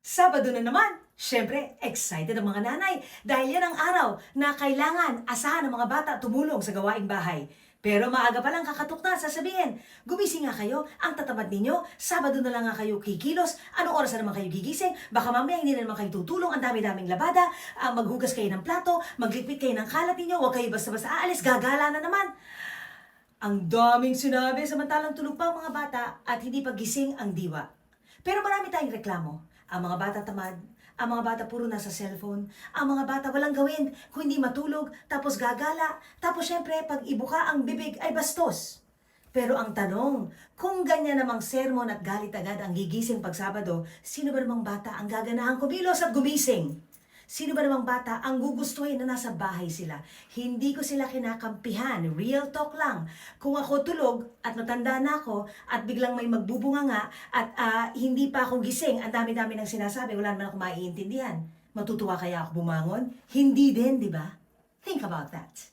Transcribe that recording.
Sabado na naman! Siyempre, excited ang mga nanay dahil yan ang araw na kailangan asahan ng mga bata tumulong sa gawaing bahay. Pero maaga pa lang kakatok na, sasabihin, gumising nga kayo, ang tatamad ninyo, Sabado na lang nga kayo kikilos, anong oras na naman kayo gigising, baka mamaya hindi na naman kayo tutulong, ang dami-daming labada, maghugas kayo ng plato, maglipit kayo ng kalat ninyo, huwag kayo basta-basta aalis, gagala na naman. Ang daming sinabi samantalang tulog pa ang mga bata at hindi pa gising ang diwa. Pero marami tayong reklamo. Ang mga bata tamad, ang mga bata puro nasa cellphone, ang mga bata walang gawin kung hindi matulog, tapos gagala, tapos syempre pag ibuka ang bibig ay bastos. Pero ang tanong, kung ganyan namang sermon at galit agad ang gigising pag Sabado, sino ba namang bata ang gaganahang kumilos at gumising? Sino ba namang bata ang gugustuhin na nasa bahay sila? Hindi ko sila kinakampihan. Real talk lang. Kung ako tulog at matanda na ako at biglang may magbubunga nga at hindi pa ako gising, ang dami-dami ng sinasabi, wala naman ako maiintindihan. Matutuwa kaya ako bumangon? Hindi din, di ba? Think about that.